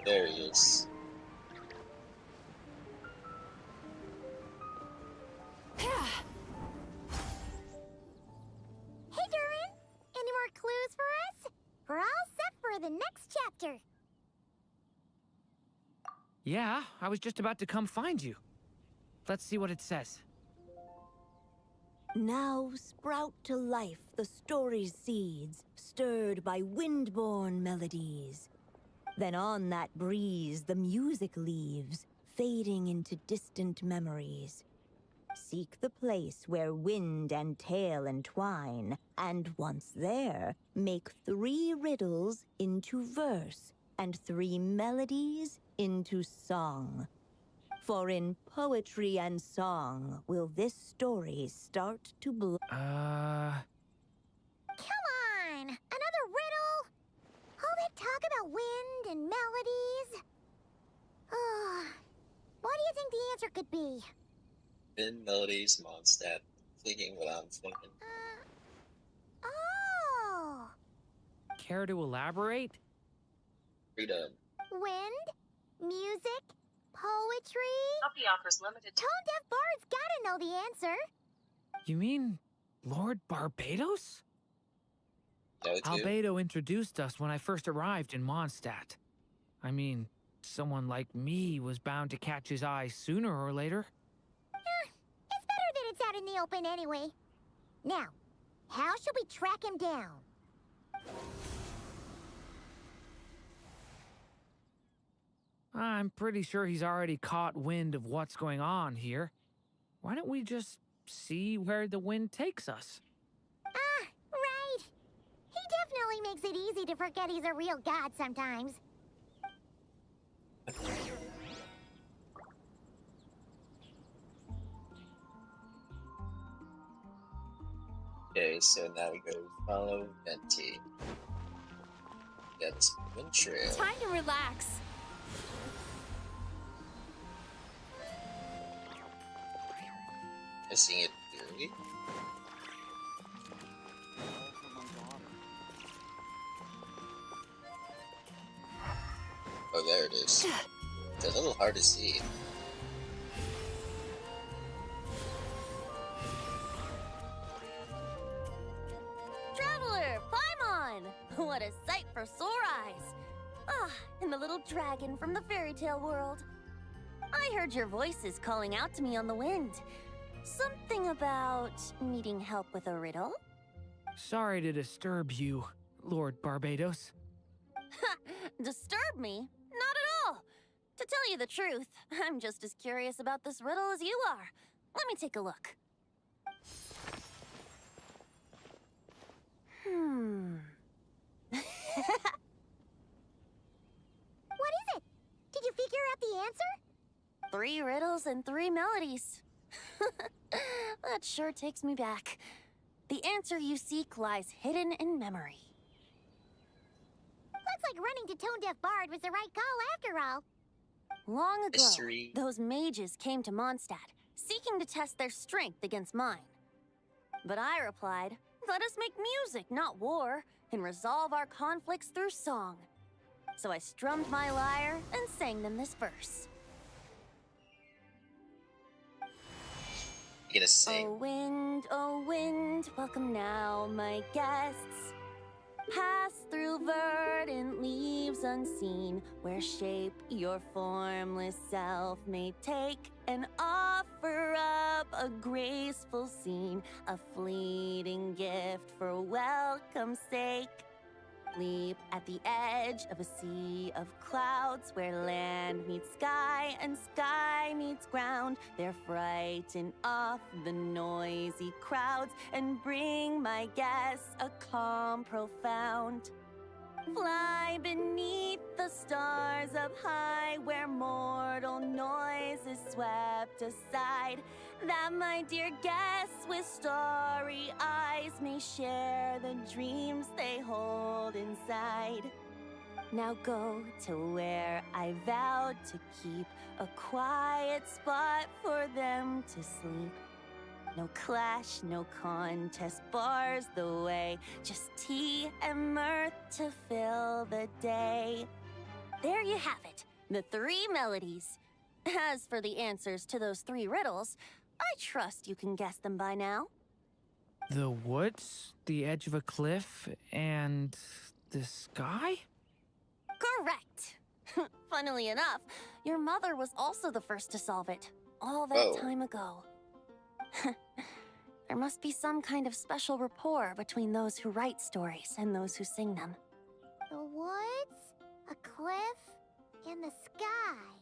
There he is. Hey, Durin! Any more clues for us? We're all set for the next chapter. Yeah, I was just about to come find you. Let's see what it says. Now sprout to life the story's seeds, stirred by wind-born melodies. Then on that breeze the music leaves, fading into distant memories. Seek the place where wind and tale entwine, and once there, make 3 riddles into verse, and 3 melodies into song. For in poetry and song will this story start to bloom. Come on! Another riddle? All that talk about wind and melodies? What do you think the answer could be? Wind, melodies, Mondstadt. Thinking what I'm thinking. Oh! Care to elaborate? Freedom. Wind? Music? Poetry? Coffee offers limited. Tone-deaf bards gotta know the answer. You mean Lord Barbados? Know it too? Albedo introduced us when I first arrived in Mondstadt. I mean, someone like me was bound to catch his eye sooner or later. It's better that it's out in the open anyway. Now, how should we track him down? I'm pretty sure he's already caught wind of what's going on here. Why don't we just see where the wind takes us? Ah, right. He definitely makes it easy to forget he's a real god sometimes. Okay, so now we go follow Venti. Got this wind trail. Time to relax. Missing it clearly. Oh, there it is. It's a little hard to see. Traveler, Paimon! What a sight for sore eyes. Ah, and the little dragon from the fairy tale world. I heard your voices calling out to me on the wind. Something about needing help with a riddle? Sorry to disturb you, Lord Barbados. Disturb me? Not at all. To tell you the truth, I'm just as curious about this riddle as you are. Let me take a look. What is it? Did you figure out the answer? 3 riddles and 3 melodies. That sure takes me back. The answer you seek lies hidden in memory. Looks like running to Tone-Deaf Bard was the right call after all. Long ago, Mystery. those mages came to Mondstadt, seeking to test their strength against mine. But I replied, let us make music, not war, and resolve our conflicts through song. So I strummed my lyre and sang them this verse. You gonna sing? Oh wind, welcome now, my guests. Pass through verdant leaves unseen, where shape your formless self may take, and offer up a graceful scene, a fleeting gift for welcome's sake. Leap at the edge of a sea of clouds, where land meets sky and sky meets ground. There frighten off the noisy crowds and bring my guests a calm profound. Fly beneath the stars up high, where mortal noise is swept aside, that my dear guests with starry eyes may share the dreams they hold inside. Now go to where I vowed to keep a quiet spot for them to sleep. No clash, no contest bars the way, just tea and mirth to fill the day. there you have it. The 3 melodies. As for the answers to those 3 riddles, I trust you can guess them by now. The woods, the edge of a cliff, and the sky? Correct. Funnily enough, your mother was also the first to solve it, all that Oh. time ago. There must be some kind of special rapport between those who write stories and those who sing them. The woods, a cliff, and the sky.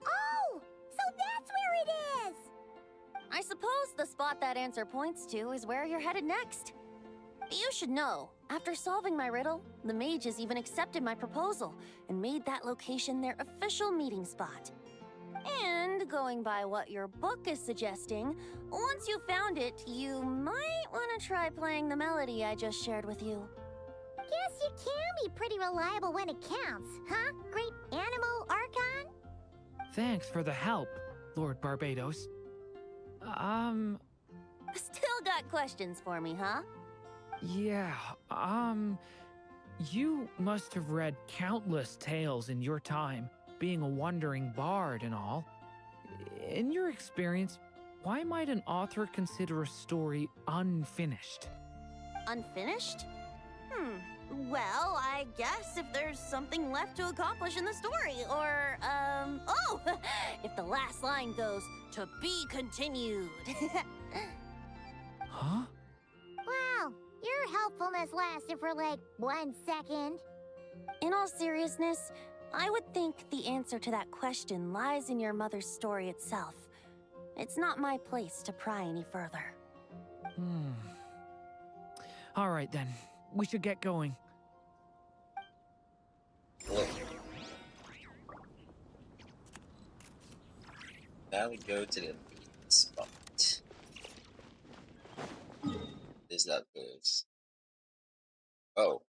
Oh! So that's where it is! I suppose the spot that answer points to is where you're headed next. You should know, after solving my riddle, the mages even accepted my proposal and made that location their official meeting spot. And going by what your book is suggesting, once you found it, you might want to try playing the melody I just shared with you. Guess you can be pretty reliable when it counts, huh? Great animal Archon? Thanks for the help, Lord Barbados. Still got questions for me, huh? Yeah, you must have read countless tales in your time, being a wandering bard and all. In your experience, why might an author consider a story unfinished? Unfinished? Well, I guess if there's something left to accomplish in the story, or, oh! If the last line goes, "To be continued." Huh? Wow, your helpfulness lasted for like 1 second. In all seriousness, I would think the answer to that question lies in your mother's story itself. It's not my place to pry any further. All right then, we should get going. Look. Now we go to the meeting spot. Is that this? Oh.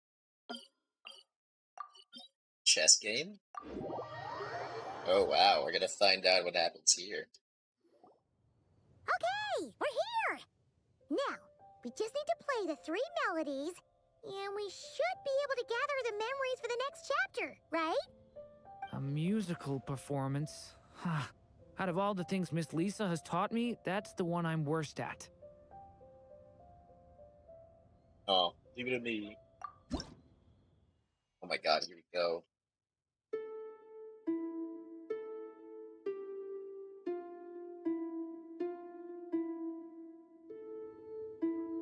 Chess game? Oh wow, we're gonna find out what happens here. Okay, we're here! Now, we just need to play the 3 melodies, and we should be able to gather the memories for the next chapter, right? A musical performance? Huh. Out of all the things Miss Lisa has taught me, that's the one I'm worst at. Oh, leave it to me. Oh my god, here we go.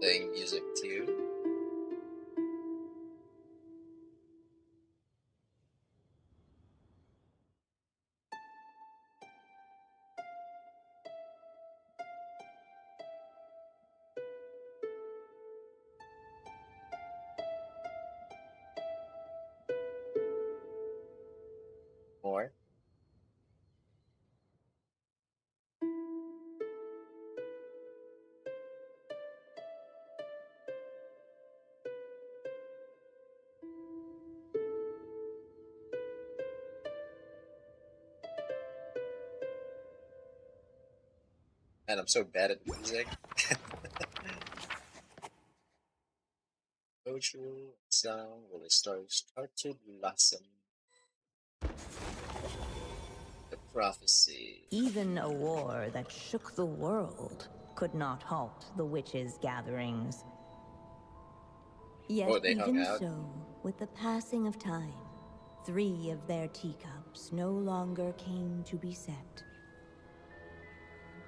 Playing music too. More. Man, I'm so bad at music. Poetry song will start to blossom. The prophecy. Even a war that shook the world could not halt the witches' gatherings. Yet Oh, they hung even out? so, with the passing of time, 3 of their teacups no longer came to be set.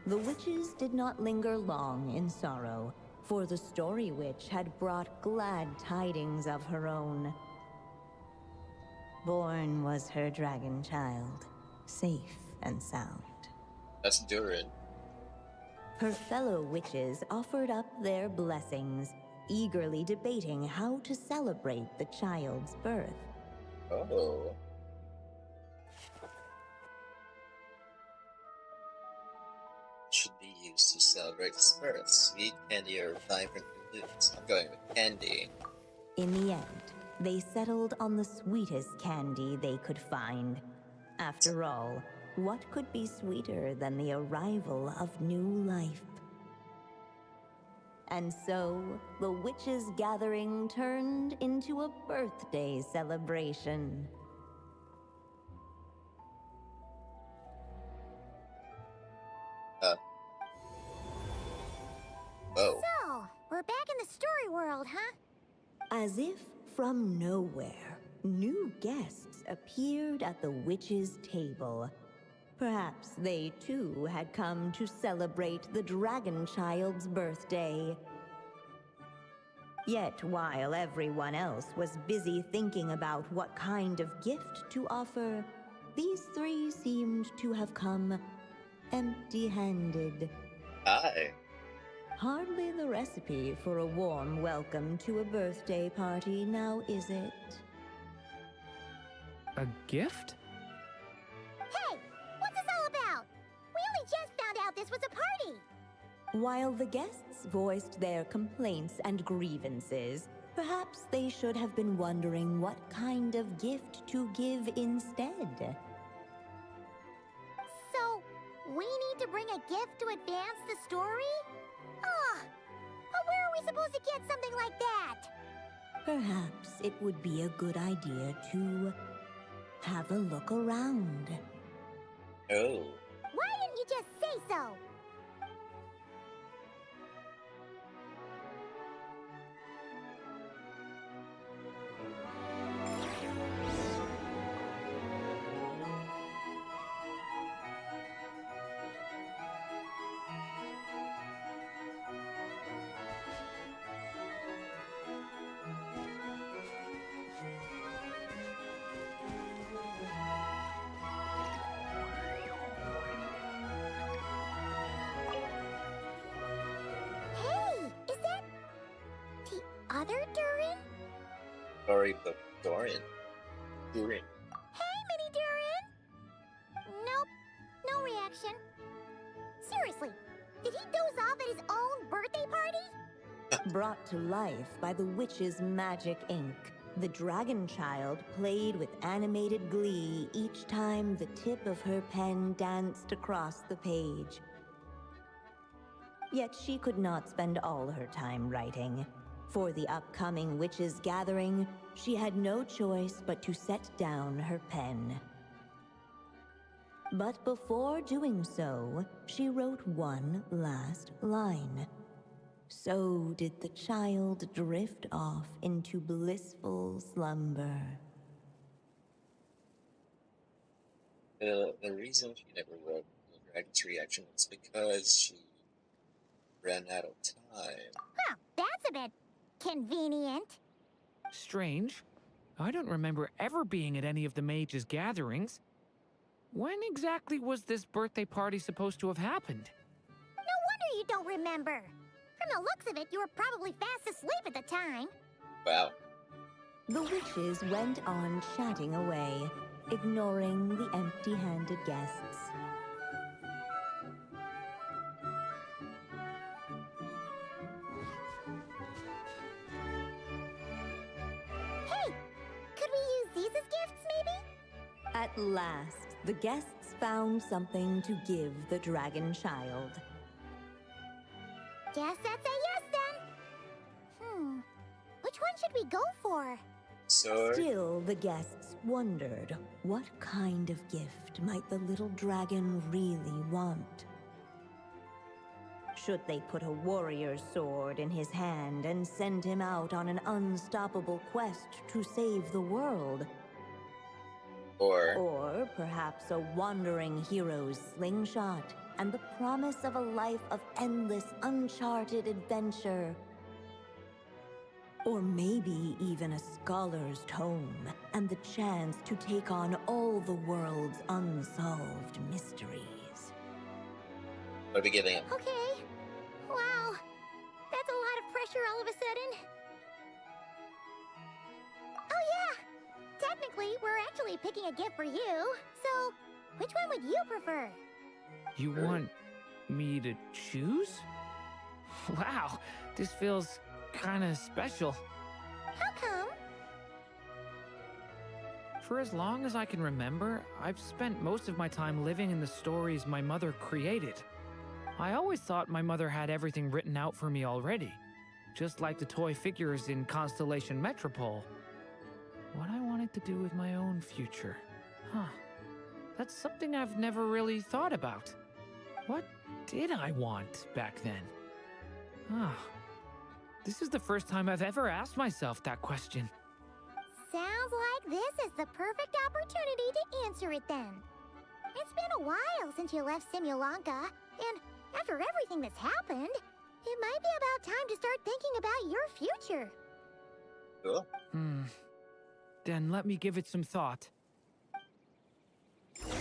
The witches did not linger long in sorrow, for the story witch had brought glad tidings of her own. Born was her dragon child, safe and sound. That's Durin. Her fellow witches offered up their blessings, eagerly debating how to celebrate the child's birth. Oh. Should be used to celebrate his birth. Sweet candy or vibrant balloons. I'm going with candy. In the end, they settled on the sweetest candy they could find. After all, what could be sweeter than the arrival of new life? And so, the witches' gathering turned into a birthday celebration. world, huh? As if from nowhere, new guests appeared at the witch's table. Perhaps they too had come to celebrate the dragon child's birthday. Yet while everyone else was busy thinking about what kind of gift to offer, these three seemed to have come empty-handed. Aye. Hardly the recipe for a warm welcome to a birthday party, now is it? A gift? Hey, what's this all about? We only just found out this was a party. While the guests voiced their complaints and grievances, perhaps they should have been wondering what kind of gift to give instead. So, we need to bring a gift to advance the story? Ugh, but where are we supposed to get something like that? Perhaps it would be a good idea to have a look around. Oh. Why didn't you just say so? Hey, is that the other Durin? Storybook Durin. Durin. Hey, Mini Durin! Nope, no reaction. Seriously, did he doze off at his own birthday party? Brought to life by the witch's magic ink, the dragon child played with animated glee each time the tip of her pen danced across the page. Yet she could not spend all her time writing. For the upcoming witches' gathering, she had no choice but to set down her pen. But before doing so, she wrote one last line. So did the child drift off into blissful slumber. The reason she never wrote the dragon's reaction was because she ran out of time. Huh, that's a bit convenient. Strange. I don't remember ever being at any of the mages' gatherings. When exactly was this birthday party supposed to have happened? No wonder you don't remember. From the looks of it, you were probably fast asleep at the time. Wow. The witches went on chatting away, ignoring the empty-handed guests. Hey, could we use these as gifts, maybe? At last, the guests found something to give the dragon child. Guess that's a yes then. Which one should we go for? Sword. Still, the guests wondered what kind of gift might the little dragon really want. Should they put a warrior's sword in his hand and send him out on an unstoppable quest to save the world? Or perhaps a wandering hero's slingshot and the promise of a life of endless, uncharted adventure. Or maybe even a scholar's tome and the chance to take on all the world's unsolved mysteries. What are we giving him? Okay. Wow. That's a lot of pressure all of a sudden. Oh yeah. Technically, we're actually picking a gift for you. So, which one would you prefer? You want me to choose? Wow, this feels kinda special. How come? For as long as I can remember, I've spent most of my time living in the stories my mother created. I always thought my mother had everything written out for me already, just like the toy figures in Constellation Metropole. What I wanted to do with my own future. Huh. That's something I've never really thought about. What did I want back then? Ah, This is the first time I've ever asked myself that question. Sounds like this is the perfect opportunity to answer it then. It's been a while since you left Simulanka, and after everything that's happened, it might be about time to start thinking about your future. Cool. Then let me give it some thought. What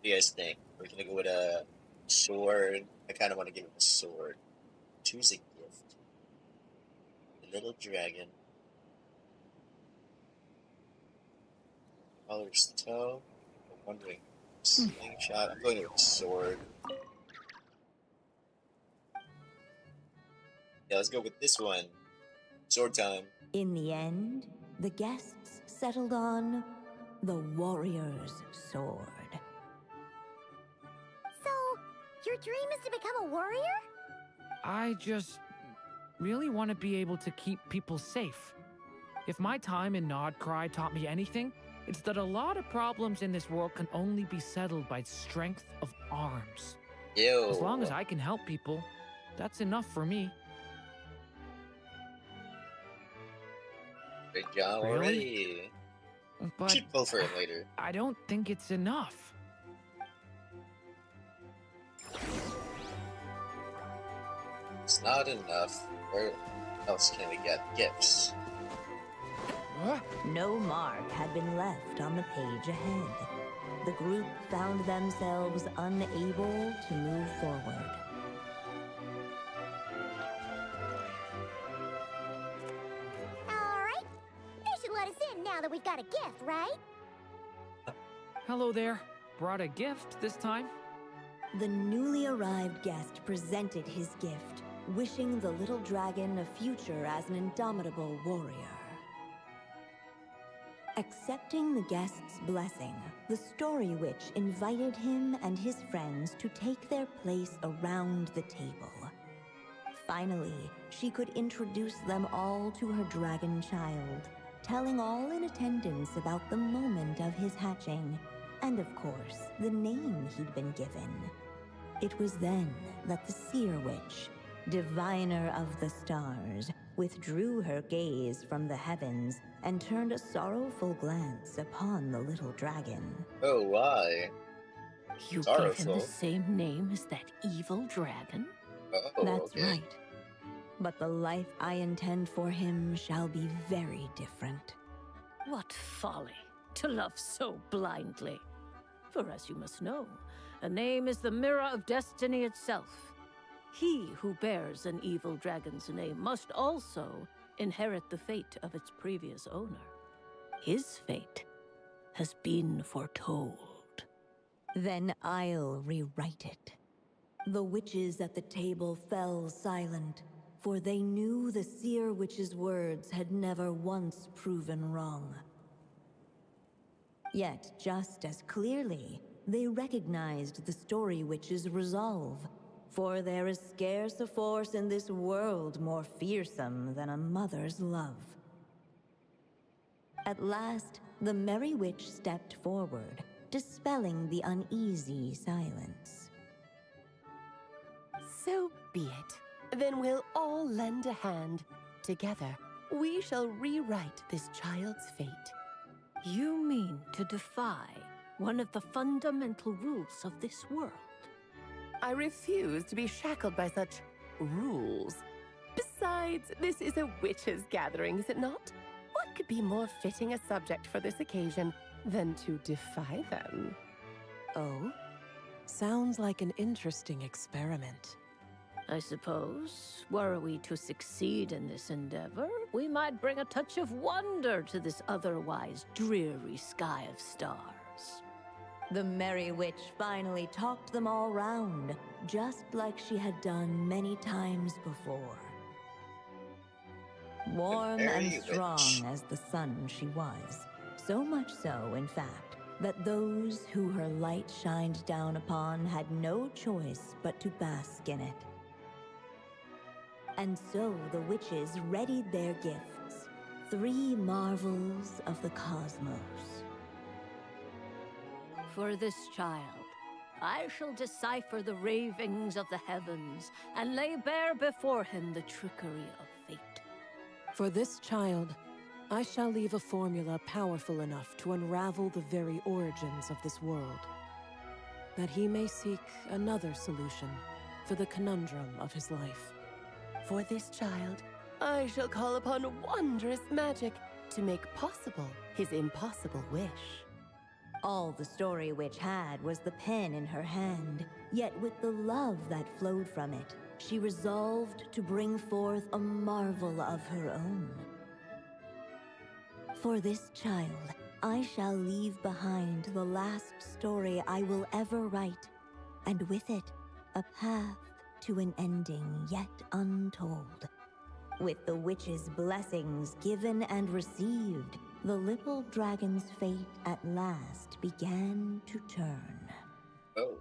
do you guys think? We're gonna go with a sword. I kind of want to give him a sword. Choose a gift. The little dragon. Color's toe. I'm wondering. Slingshot. I'm going with a sword. Yeah, let's go with this one. Sword time. In the end, the guests settled on the warrior's sword. So, your dream is to become a warrior? I just really want to be able to keep people safe. If my time in Nodcry taught me anything, it's that a lot of problems in this world can only be settled by strength of arms. Ew. As long as I can help people, that's enough for me. Great job Really? already. But Should pull for it later. I don't think it's enough. It's not enough. Where else can we get gifts? No mark had been left on the page ahead. The group found themselves unable to move forward. Alright. They should let us in now that we've got a gift, right? Hello there. Brought a gift this time? The newly arrived guest presented his gift, wishing the little dragon a future as an indomitable warrior. Accepting the guest's blessing, the Story Witch invited him and his friends to take their place around the table. Finally, she could introduce them all to her dragon child, telling all in attendance about the moment of his hatching, and of course, the name he'd been given. It was then that the Seer Witch, diviner of the stars, withdrew her gaze from the heavens and turned a sorrowful glance upon the little dragon. Oh, why? You gave him Sorrowful. the same name as that evil dragon? Oh, That's okay. right. But the life I intend for him shall be very different. What folly to love so blindly. For as you must know, a name is the mirror of destiny itself. He who bears an evil dragon's name must also inherit the fate of its previous owner. His fate has been foretold. Then I'll rewrite it. The witches at the table fell silent, for they knew the Seer Witch's words had never once proven wrong. Yet, just as clearly, they recognized the Story Witch's resolve, for there is scarce a force in this world more fearsome than a mother's love. At last, the Merry Witch stepped forward, dispelling the uneasy silence. So be it. Then we'll all lend a hand. Together, we shall rewrite this child's fate. You mean to defy one of the fundamental rules of this world? I refuse to be shackled by such rules. Besides, this is a witches' gathering, is it not? What could be more fitting a subject for this occasion than to defy them? Oh? Sounds like an interesting experiment. I suppose, were we to succeed in this endeavor, we might bring a touch of wonder to this otherwise dreary sky of stars. The Merry Witch finally talked them all round, just like she had done many times before. Warm Merry and strong Witch. as the sun she was. So much so, in fact, that those who her light shined down upon had no choice but to bask in it. And so the witches readied their gifts, 3 marvels of the cosmos. For this child, I shall decipher the ravings of the heavens and lay bare before him the trickery of fate. For this child, I shall leave a formula powerful enough to unravel the very origins of this world, that he may seek another solution for the conundrum of his life. For this child, I shall call upon wondrous magic to make possible his impossible wish. All the Story Witch had was the pen in her hand, yet with the love that flowed from it, she resolved to bring forth a marvel of her own. For this child, I shall leave behind the last story I will ever write, and with it, a path to an ending yet untold. With the witch's blessings given and received, the little dragon's fate at last began to turn. Oh.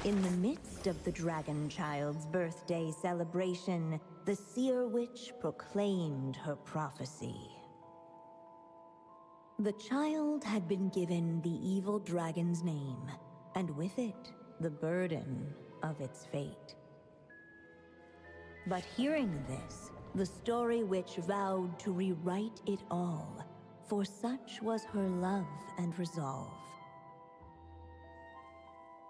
In the midst of the dragon child's birthday celebration, the seer witch proclaimed her prophecy. The child had been given the evil dragon's name, and with it, the burden of its fate. But hearing this, the Story Witch vowed to rewrite it all, for such was her love and resolve.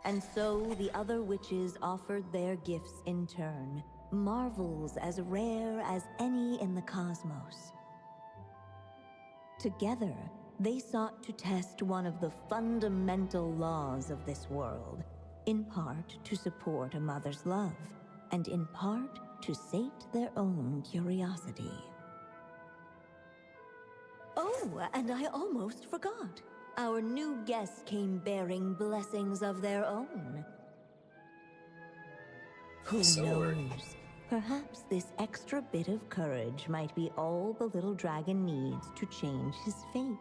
And so the other witches offered their gifts in turn, marvels as rare as any in the cosmos. Together, they sought to test one of the fundamental laws of this world, in part to support a mother's love, and in part to sate their own curiosity. Oh, and I almost forgot. Our new guests came bearing blessings of their own. Who Sword. knows? Perhaps this extra bit of courage might be all the little dragon needs to change his fate.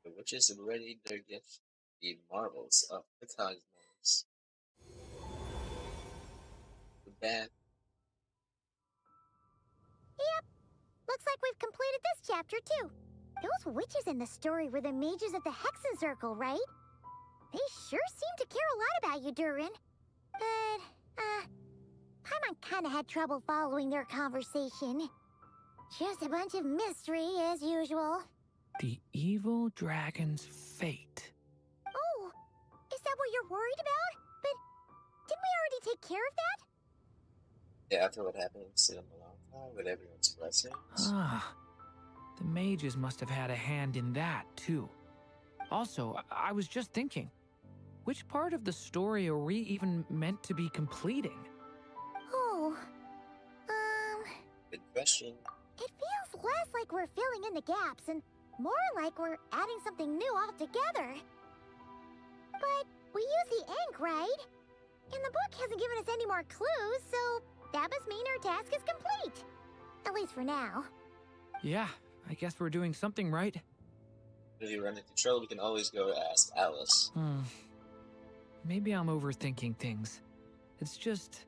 The witches have readied their gift, the marvels of the cosmos. The band. Yep. Looks like we've completed this chapter, too. Those witches in the story were the mages of the Hexen Circle, right? They sure seem to care a lot about you, Durin. But, Paimon kinda had trouble following their conversation. Just a bunch of mystery, as usual. The evil dragon's fate. Oh, is that what you're worried about? But didn't we already take care of that? Yeah, after what happened in Skytzsy with everyone's blessings. Ah, the mages must have had a hand in that, too. Also, I was just thinking, which part of the story are we even meant to be completing? Oh, Good question. it feels less like we're filling in the gaps and more like we're adding something new altogether. But we use the ink, right? And the book hasn't given us any more clues, so that must mean our task is complete. At least for now. Yeah, I guess we're doing something right. If you run into trouble, we can always go ask Alice. Maybe I'm overthinking things. It's just,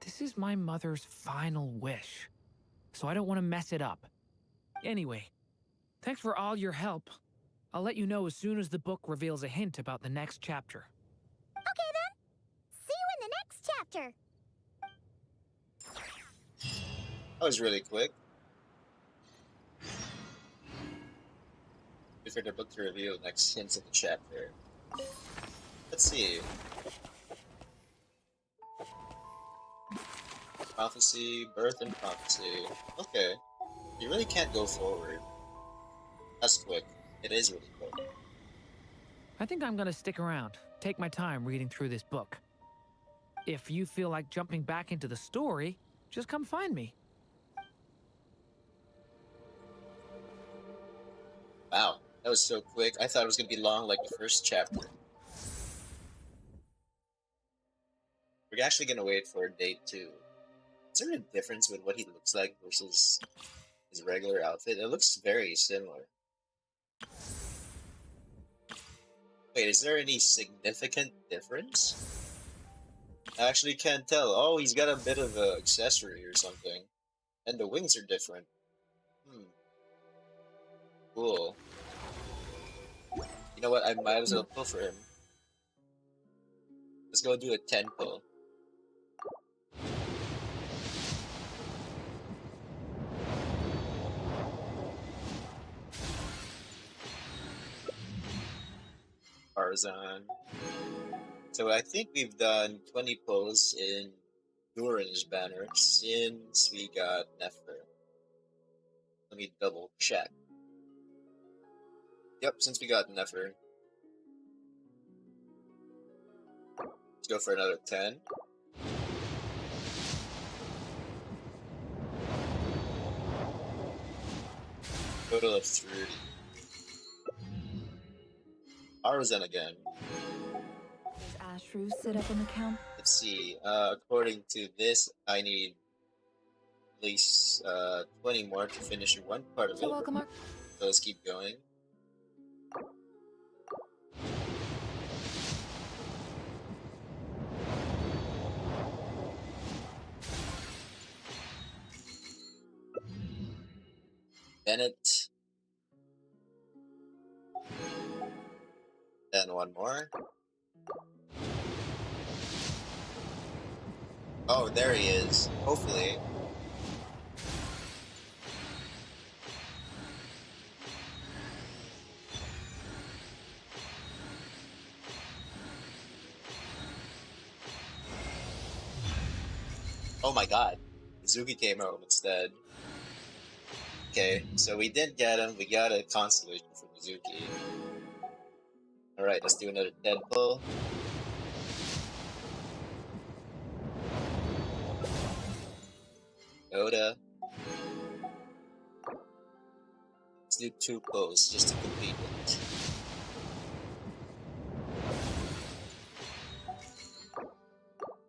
this is my mother's final wish, so I don't want to mess it up. Anyway, thanks for all your help. I'll let you know as soon as the book reveals a hint about the next chapter. Okay then. See you in the next chapter. That was really quick. Wait for the book to reveal next hints of the chapter. Let's see. Prophecy, birth and prophecy. Okay. You really can't go forward. That's quick. It is really quick. I think I'm gonna stick around, take my time reading through this book. If you feel like jumping back into the story, just come find me. Wow, that was so quick. I thought it was gonna be long like the first chapter. We're actually gonna wait for day 2. Is there a difference with what he looks like versus his regular outfit? It looks very similar. Wait, is there any significant difference? I actually can't tell. Oh, he's got a bit of a accessory or something. And the wings are different. Hmm. Cool. You know what? I might as well pull for him. Let's go do a 10 pull. Tarzan. So I think we've done 20 pulls in Durin's banner since we got Nefer. Let me double check. Yep, since we got Nefer. Let's go for another 10. Total of 30. Tarzan again. Does Ashru sit up on the count? Let's see. According to this, I need at least 20 more to finish one part of it. Welcome, Mark. So let's keep going. Bennett. Then one more. Oh, there he is. Hopefully. Oh my god. Mizuki came home instead. Okay, so we did get him. We got a constellation for Mizuki. Alright, let's do another 10 pull. Oda. Let's do 2 pulls just to complete it.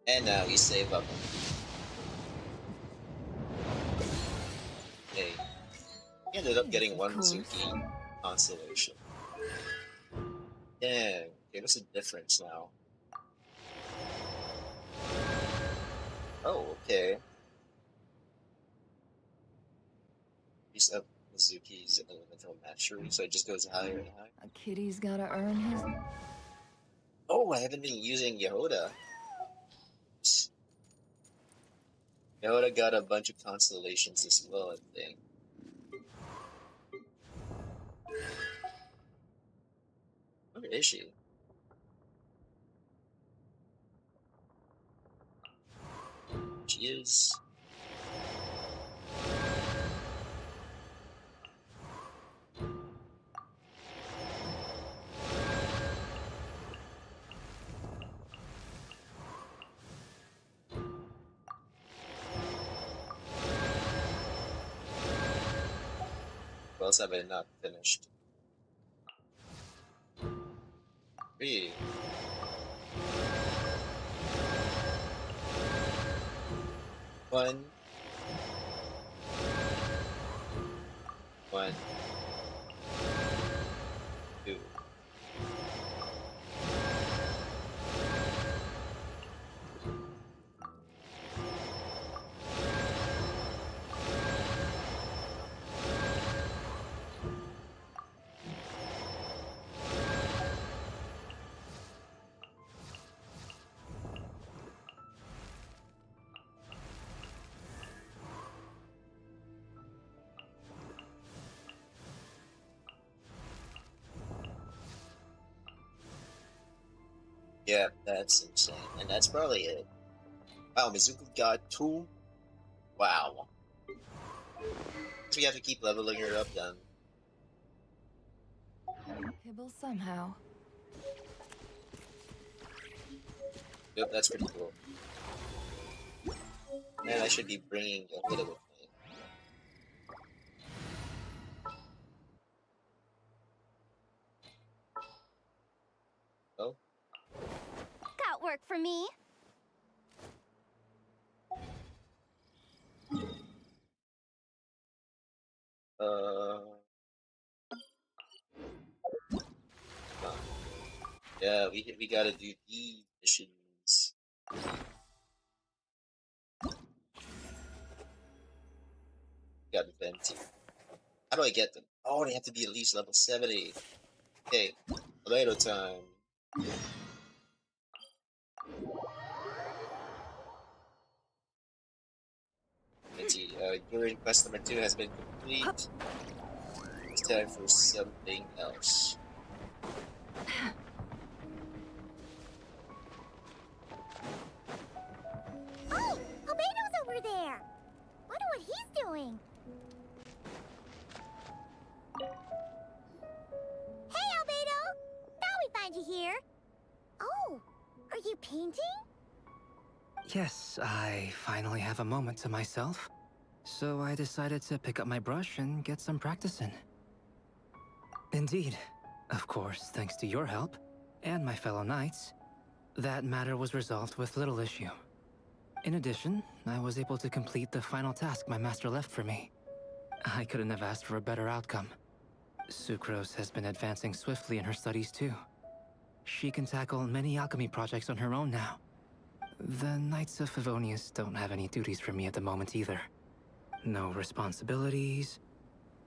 And now we save up. Okay. He ended up getting one Mizuki constellation. Dang. Okay, what's the difference now? Oh, okay. He's up Mizuki's elemental mastery, so it just goes higher and higher. A kitty's gotta earn his. Oh, I haven't been using Yehoda. Yehoda got a bunch of constellations as well, I think. Where is she? She is. What else have I not finished? 3. One. 1. 2. Yeah, that's insane. And that's probably it. Wow, Mizuki got 2? Wow. So we have to keep leveling her up then. Kibble somehow. Yep, that's pretty cool. Man, I should be bringing a bit of a thing. Oh? Got work for me. Yeah, we gotta do these missions. Got Venti. How do I get them? Oh, they have to be at least level 70. Okay, Later time. Venti, Durin quest number 2 has been complete. It's time for something else. Oh, Albedo's over there. Wonder what he's doing. Hey, Albedo. Thought we'd find you here. Oh, are you painting? Yes, I finally have a moment to myself. So I decided to pick up my brush and get some practice in. Indeed. Of course, thanks to your help, and my fellow knights, that matter was resolved with little issue. In addition, I was able to complete the final task my master left for me. I couldn't have asked for a better outcome. Sucrose has been advancing swiftly in her studies too. She can tackle many alchemy projects on her own now. The Knights of Favonius don't have any duties for me at the moment either. No responsibilities,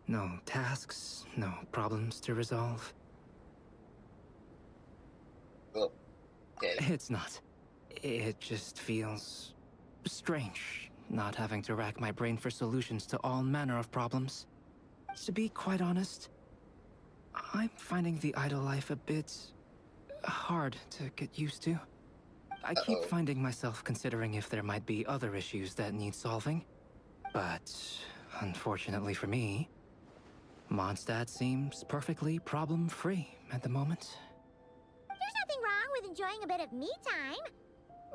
no tasks, no problems to resolve. Well, okay. It's not. It just feels strange, not having to rack my brain for solutions to all manner of problems. To be quite honest, I'm finding the idle life a bit hard to get used to. I keep finding myself considering if there might be other issues that need solving. But, unfortunately for me, Mondstadt seems perfectly problem-free at the moment. There's nothing wrong with enjoying a bit of me time.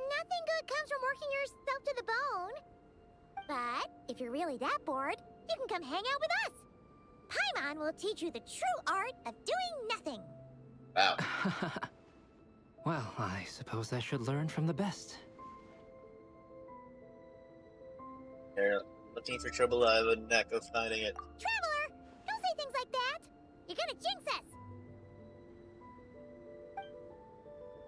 Nothing good comes from working yourself to the bone. But if you're really that bored, you can come hang out with us. Paimon will teach you the true art of doing nothing. Wow. Well, I suppose I should learn from the best. They're looking for trouble. I would not go finding it. Traveler, don't say things like that. You're gonna jinx us.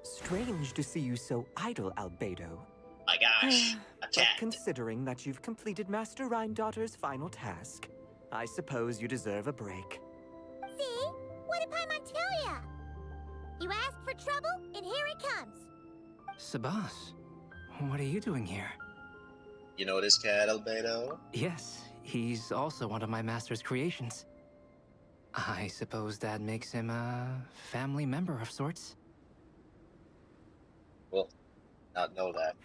Strange to see you so idle, Albedo. My gosh, a But cat. considering that you've completed Master Rhindaughter's final task, I suppose you deserve a break. See? What did Paimon tell ya? You asked for trouble, and here it comes. Sabas, what are you doing here? You know this cat, Albedo? Yes, he's also one of my master's creations. I suppose that makes him a family member of sorts. Well, not know that.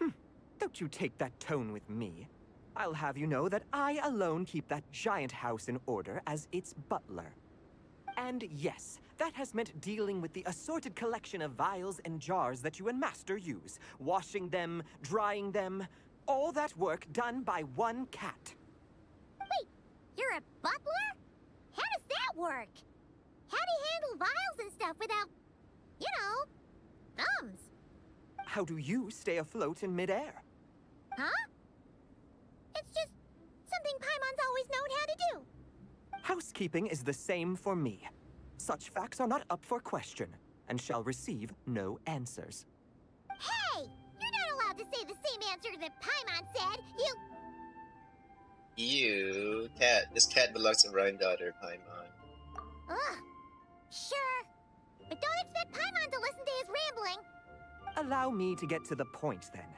Don't you take that tone with me. I'll have you know that I alone keep that giant house in order as its butler. And yes, that has meant dealing with the assorted collection of vials and jars that you and Master use, washing them, drying them, all that work done by one cat. Wait, you're a butler? How does that work? How do you handle vials and stuff without, you know, thumbs? How do you stay afloat in midair? Huh? It's just something Paimon's always known how to do. Housekeeping is the same for me. Such facts are not up for question, and shall receive no answers. Hey! You're not allowed to say the same answer that Paimon said. You cat. This cat belongs to Rhindaughter, Paimon. Ugh. Sure. But don't expect Paimon to listen to his rambling. Allow me to get to the point, then.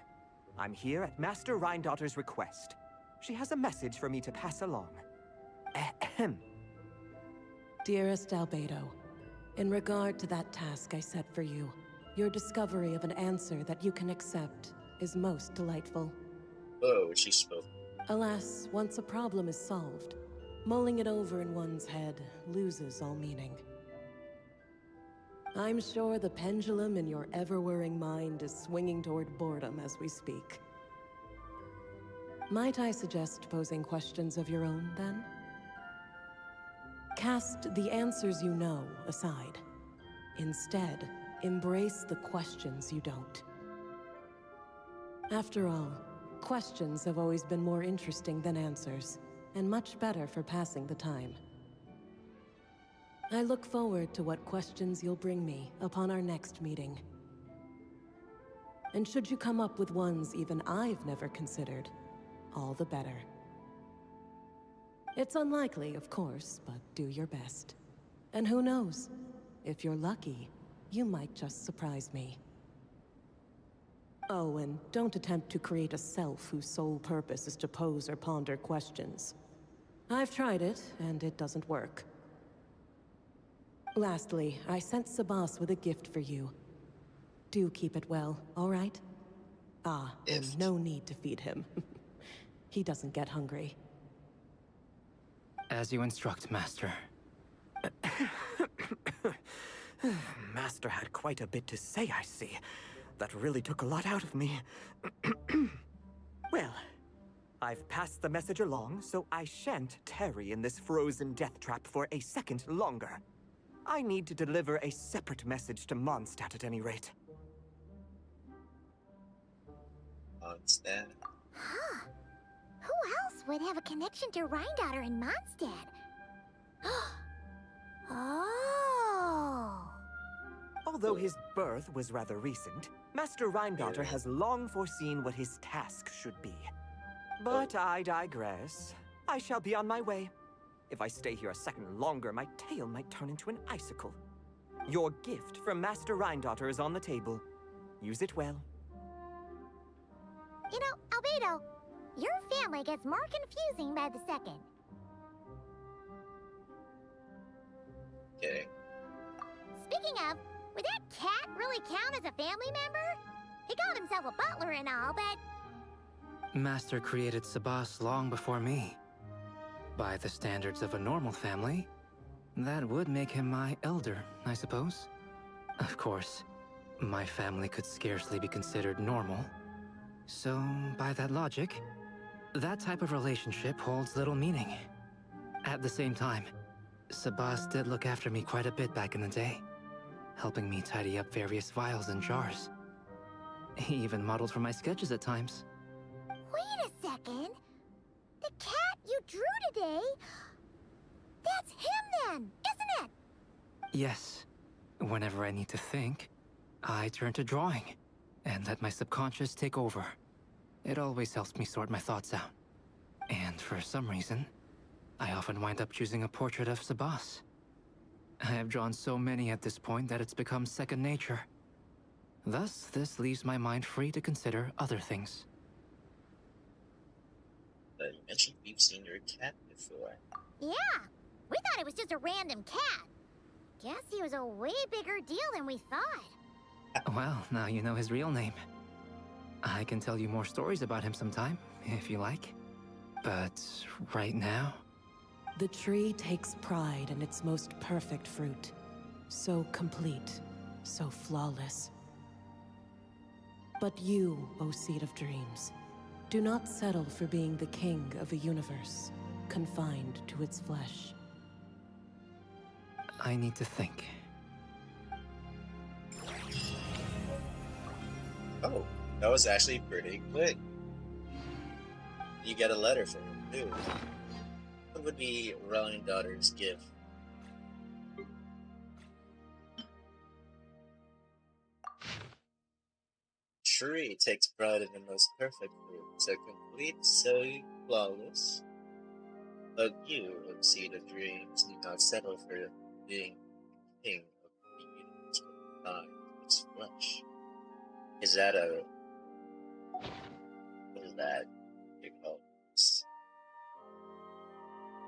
I'm here at Master Rhindaughter's request. She has a message for me to pass along. Ahem. Dearest Albedo, in regard to that task I set for you, your discovery of an answer that you can accept is most delightful. Oh, she spoke. Alas, once a problem is solved, mulling it over in one's head loses all meaning. I'm sure the pendulum in your ever-whirring mind is swinging toward boredom as we speak. Might I suggest posing questions of your own, then? Cast the answers you know aside. Instead, embrace the questions you don't. After all, questions have always been more interesting than answers, and much better for passing the time. I look forward to what questions you'll bring me upon our next meeting. And should you come up with ones even I've never considered, all the better. It's unlikely, of course, but do your best. And who knows? If you're lucky, you might just surprise me. Oh, and don't attempt to create a self whose sole purpose is to pose or ponder questions. I've tried it, and it doesn't work. Lastly, I sent Sabas with a gift for you. Do keep it well, all right? Ah, and Gift. no need to feed him. He doesn't get hungry. As you instruct, Master. Master had quite a bit to say, I see. That really took a lot out of me. Well, I've passed the message along, so I shan't tarry in this frozen death trap for a second longer. I need to deliver a separate message to Mondstadt at any rate. Mondstadt. Huh. Who else would have a connection to Rheindotter and Mondstadt? Oh. Although his birth was rather recent, Master Rheindotter has long foreseen what his task should be. But I digress. I shall be on my way. If I stay here a second longer, my tail might turn into an icicle. Your gift from Master Rheindotter is on the table. Use it well. You know, Albedo, your family gets more confusing by the second. Okay. Speaking of, would that cat really count as a family member? He called himself a butler and all, but... Master created Sabas long before me. By the standards of a normal family, that would make him my elder, I suppose. Of course, my family could scarcely be considered normal. So, by that logic, that type of relationship holds little meaning. At the same time, Sabas did look after me quite a bit back in the day, helping me tidy up various vials and jars. He even modeled for my sketches at times. Wait a second. The cat you drew today... That's him then, isn't it? Yes. Whenever I need to think, I turn to drawing and let my subconscious take over. It always helps me sort my thoughts out. And for some reason, I often wind up choosing a portrait of Sabas. I have drawn so many at this point that it's become second nature. Thus, this leaves my mind free to consider other things. You mentioned we've seen your cat before. Yeah, we thought it was just a random cat. Guess he was a way bigger deal than we thought. Well, now you know his real name. I can tell you more stories about him sometime, if you like. But right now... The tree takes pride in its most perfect fruit. So complete, so flawless. But you, O Seed of Dreams, do not settle for being the king of a universe, confined to its flesh. I need to think. Oh, that was actually pretty quick. You get a letter from him, too. What would be Rheindatter's gift? Tree takes pride in the most perfect fruit, so complete, so flawless. But you, O Seed of Dreams, do not settle for being king of the universe confined to its flesh. Is that a... what is that you call this?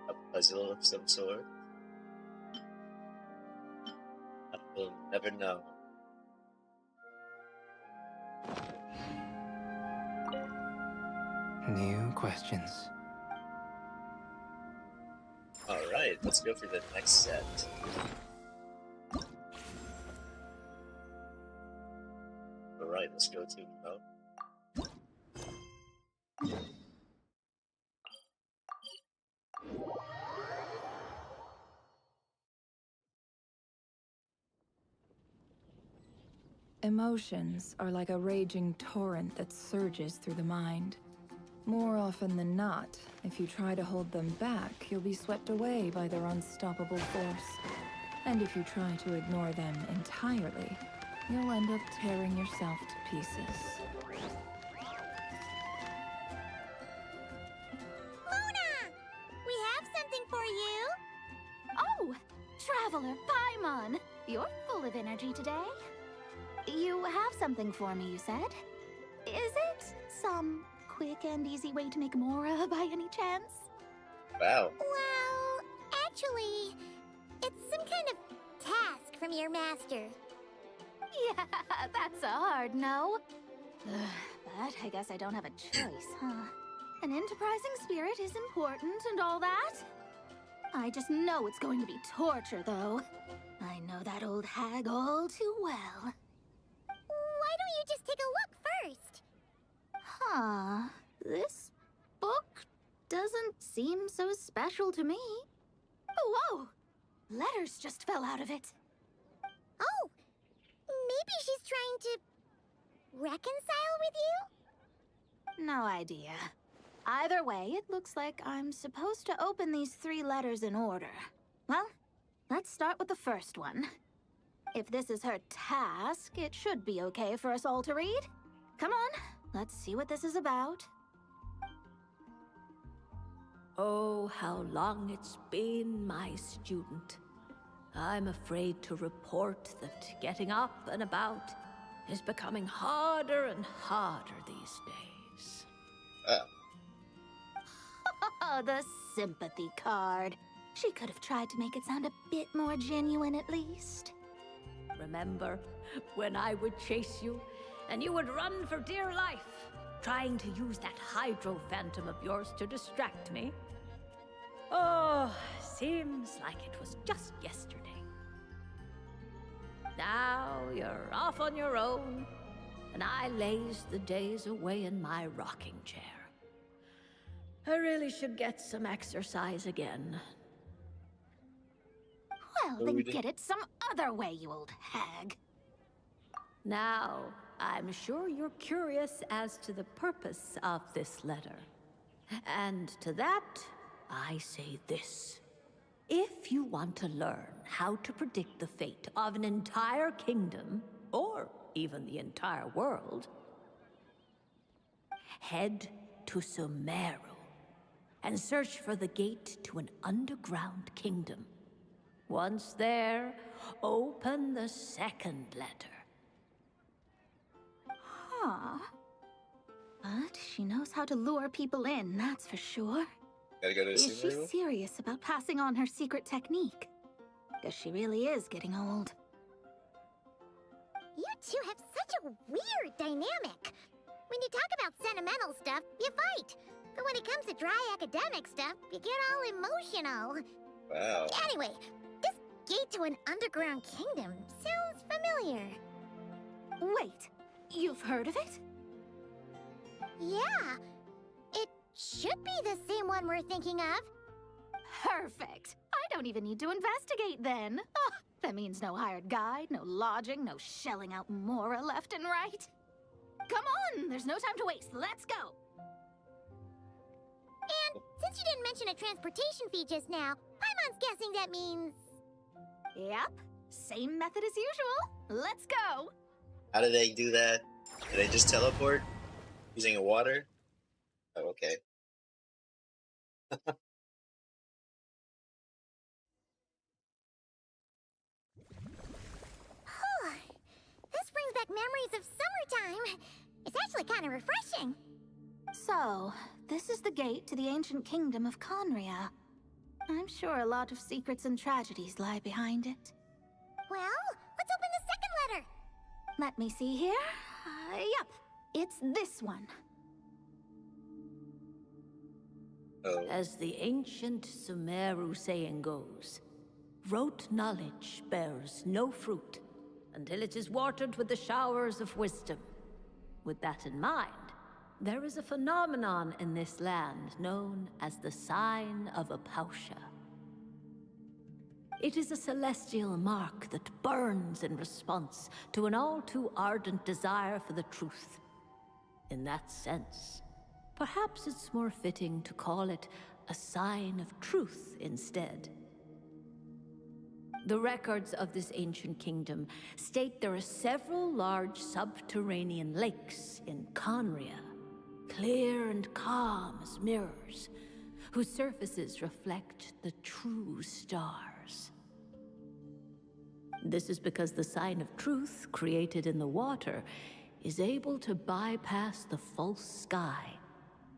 A puzzle of some sort? I will never know. New questions. Alright, let's go for the next set. Alright, let's go to mode. Emotions are like a raging torrent that surges through the mind. More often than not, if you try to hold them back, you'll be swept away by their unstoppable force. And if you try to ignore them entirely, you'll end up tearing yourself to pieces. Luna! We have Traveler Paimon! You're full of energy today. You have something for me, you said? Is it some quick and easy way to make Mora by any chance? Wow. Well, actually, it's some kind of task from your master. Yeah, that's a hard no. But I guess I don't have a choice, huh? An enterprising spirit is important and all that. I just know it's going to be torture, though. I know that old hag all too well. Why don't you just take a look first? Huh. This book doesn't seem so special to me. Oh, whoa! Letters just fell out of it. Oh, maybe she's trying to reconcile with you? No idea. Either way, it looks like I'm supposed to open these 3 letters in order. Well, let's start with the first one. If this is her task, it should be okay for us all to read. Come on, let's see what this is about. Oh, how long it's been, my student. I'm afraid to report that getting up and about is becoming harder and harder these days. Oh, the sympathy card. She could have tried to make it sound a bit more genuine at least. Remember when I would chase you and you would run for dear life, trying to use that hydro phantom of yours to distract me? Oh, seems like it was just yesterday. Now you're off on your own, and I laze the days away in my rocking chair. I really should get some exercise again. Well, then get it some other way, you old hag. Now, I'm sure you're curious as to the purpose of this letter. And to that, I say this. If you want to learn how to predict the fate of an entire kingdom, or even the entire world, head to Sumeru and search for the gate to an underground kingdom. Once there, open the second letter. Huh. But she knows how to lure people in, that's for sure. Gotta go to Is she Sumeru? serious about passing on her secret technique? Guess she really is getting old. You two have such a weird dynamic. When you talk about sentimental stuff, you fight. But when it comes to dry academic stuff, you get all emotional. Wow. Anyway, this gate to an underground kingdom sounds familiar. Wait, you've heard of it? Yeah, it should be the same one we're thinking of. Perfect. I don't even need to investigate then. Oh, that means no hired guide, no lodging, no shelling out Mora left and right. Come on, there's no time to waste. Let's go. And since you didn't mention a transportation fee just now, Paimon's guessing that means... Yep, same method as usual. Let's go. How do they do that? Do they just teleport? Using a water? Oh, okay. This brings back memories of summertime. It's actually kind of refreshing. So, this is the gate to the ancient kingdom of Conria. I'm sure a lot of secrets and tragedies lie behind it. Well, let's open the second letter. Let me see here. Yep, it's this one. Oh. As the ancient Sumeru saying goes, rote knowledge bears no fruit until it is watered with the showers of wisdom. With that in mind, there is a phenomenon in this land known as the Sign of Apausha. It is a celestial mark that burns in response to an all too ardent desire for the truth. In that sense, perhaps it's more fitting to call it a sign of truth instead. The records of this ancient kingdom state there are several large subterranean lakes in Conria, clear and calm as mirrors, whose surfaces reflect the true stars. This is because the sign of truth created in the water is able to bypass the false sky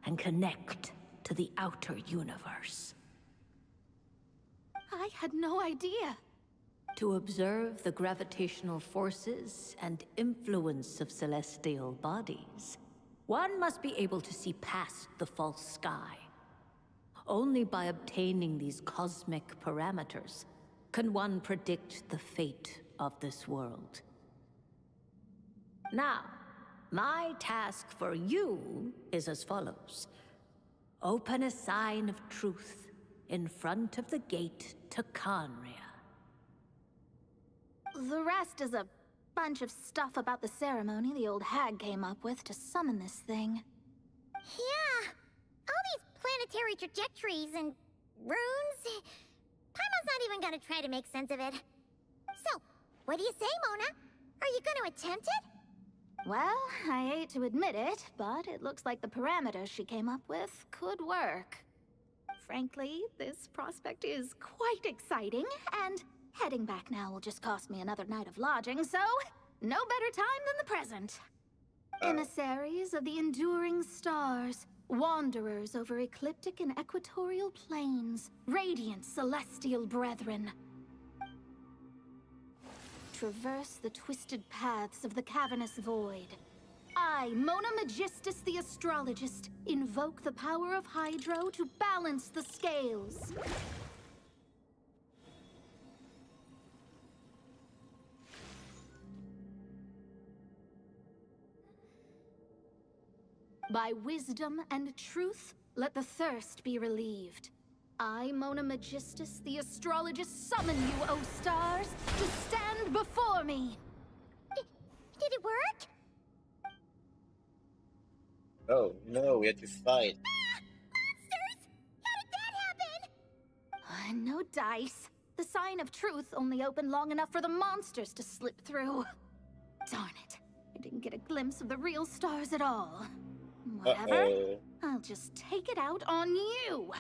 and connect to the outer universe. I had no idea. To observe the gravitational forces and influence of celestial bodies, one must be able to see past the false sky. Only by obtaining these cosmic parameters can one predict the fate of this world. Now, my task for you is as follows. Open a sign of truth in front of the gate to Conria. The rest is a bunch of stuff about the ceremony the old hag came up with to summon this thing. Yeah, all these planetary trajectories and runes. Paimon's not even gonna try to make sense of it. So, what do you say, Mona? Are you gonna attempt it? Well, I hate to admit it, but it looks like the parameters she came up with could work. Frankly, this prospect is quite exciting, and heading back now will just cost me another night of lodging, so no better time than the present. Emissaries of the enduring stars, wanderers over ecliptic and equatorial planes, radiant celestial brethren. Traverse the twisted paths of the cavernous void. I, Mona Magistus the Astrologist, invoke the power of Hydro to balance the scales. By wisdom and truth, let the thirst be relieved. I, Mona Magistus, the Astrologist, summon you, O stars, to stand before me! Did it work? Oh no, we had to fight. Monsters! How did that happen? No dice. The sign of truth only opened long enough for the monsters to slip through. Darn it. I didn't get a glimpse of the real stars at all. Whatever. I'll just take it out on you.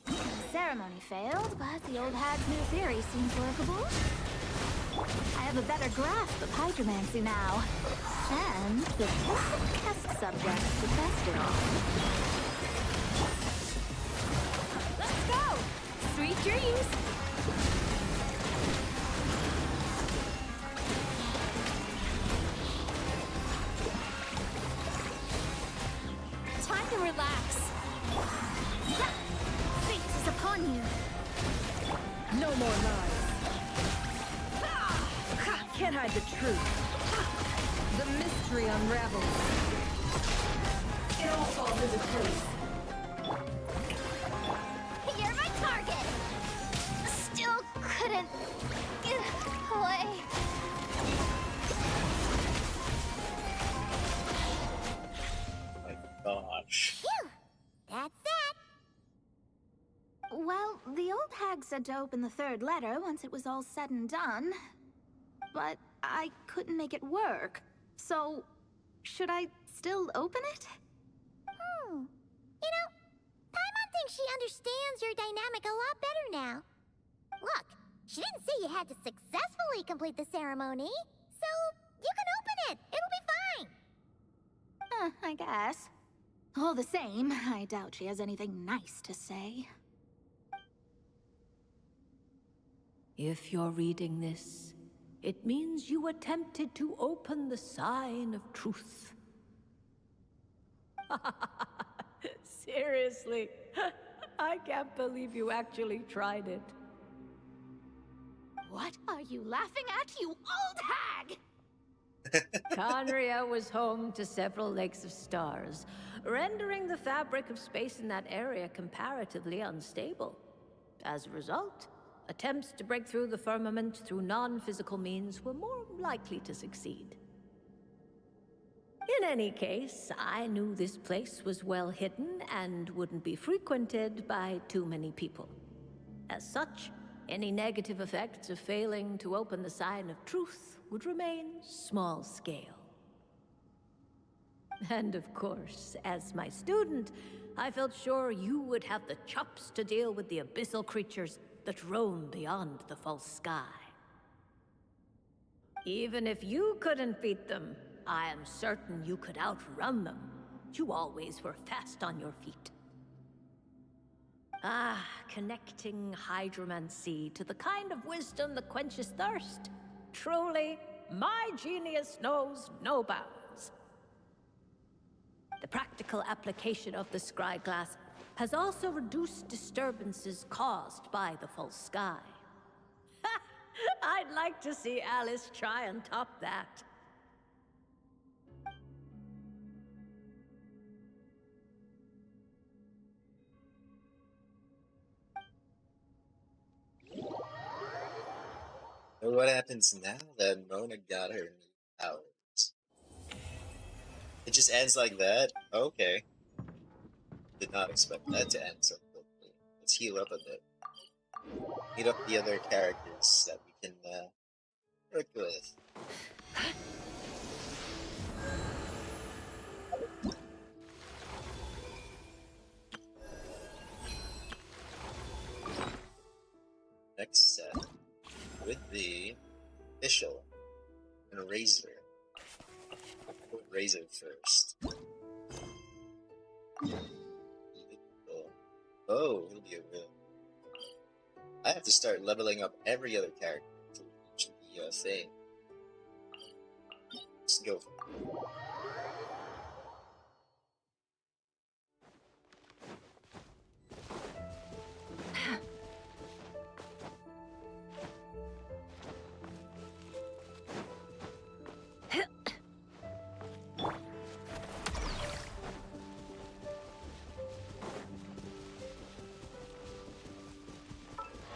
The ceremony failed, but the old hag's new theory seems workable. I have a better grasp of hydromancy now. And the perfect test subject to test it on. Let's go! Sweet dreams! Time to relax. Fate is upon you. No more lies. Can't hide the truth. The mystery unravels. It all falls into place. You're my target! Still couldn't get away. Oh my gosh. Phew! That's that. Well, the old hag said to open the third letter once it was all said and done. But I couldn't make it work. So, should I still open it? You know, Paimon thinks she understands your dynamic a lot better now. Look, she didn't say you had to successfully complete the ceremony, so you can open it. It'll be fine. I guess. All the same, I doubt she has anything nice to say. If you're reading this, it means you attempted to open the sign of truth. Seriously, I can't believe you actually tried it. What are you laughing at, you old hag? Conria was home to several lakes of stars, rendering the fabric of space in that area comparatively unstable. As a result, attempts to break through the firmament through non-physical means were more likely to succeed. In any case, I knew this place was well hidden and wouldn't be frequented by too many people. As such, any negative effects of failing to open the sign of truth would remain small scale. And of course, as my student, I felt sure you would have the chops to deal with the abyssal creatures that roam beyond the false sky. Even if you couldn't beat them, I am certain you could outrun them. You always were fast on your feet. Ah, connecting hydromancy to the kind of wisdom that quenches thirst. Truly, my genius knows no bounds. The practical application of the scryglass has also reduced disturbances caused by the false sky. I'd like to see Alice try and top that. So what happens now that Mona got her new powers? It just ends like that? Okay. Did not expect that to end so quickly. Let's heal up a bit. Meet up the other characters that we can work with. Next set would be Official and Razor. Put Razor first. Oh, he'll be a real. I have to start leveling up every other character to reach the thing. Let's go for it.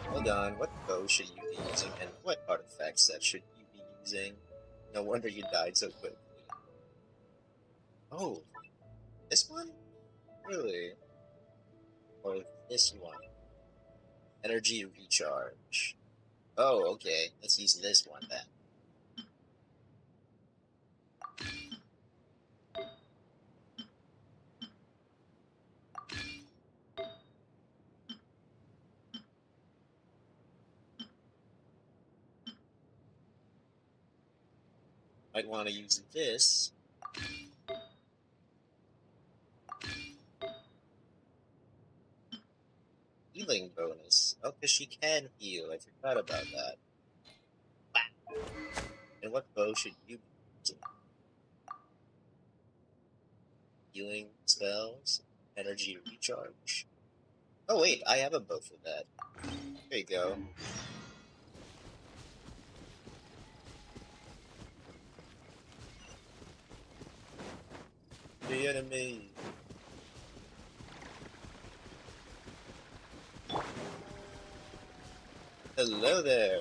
Hold on, what bow should you be using and what artifacts that should you be using? No wonder you died so quickly. Oh, this one? Really? Or this one? Energy recharge. Oh, okay. Let's use this one then. Might want to use this. Healing bonus. Oh, because she can heal. I forgot about that. And what bow should you be using? Healing spells? Energy recharge? Oh wait, I have a bow for that. There you go. The enemy. Hello there.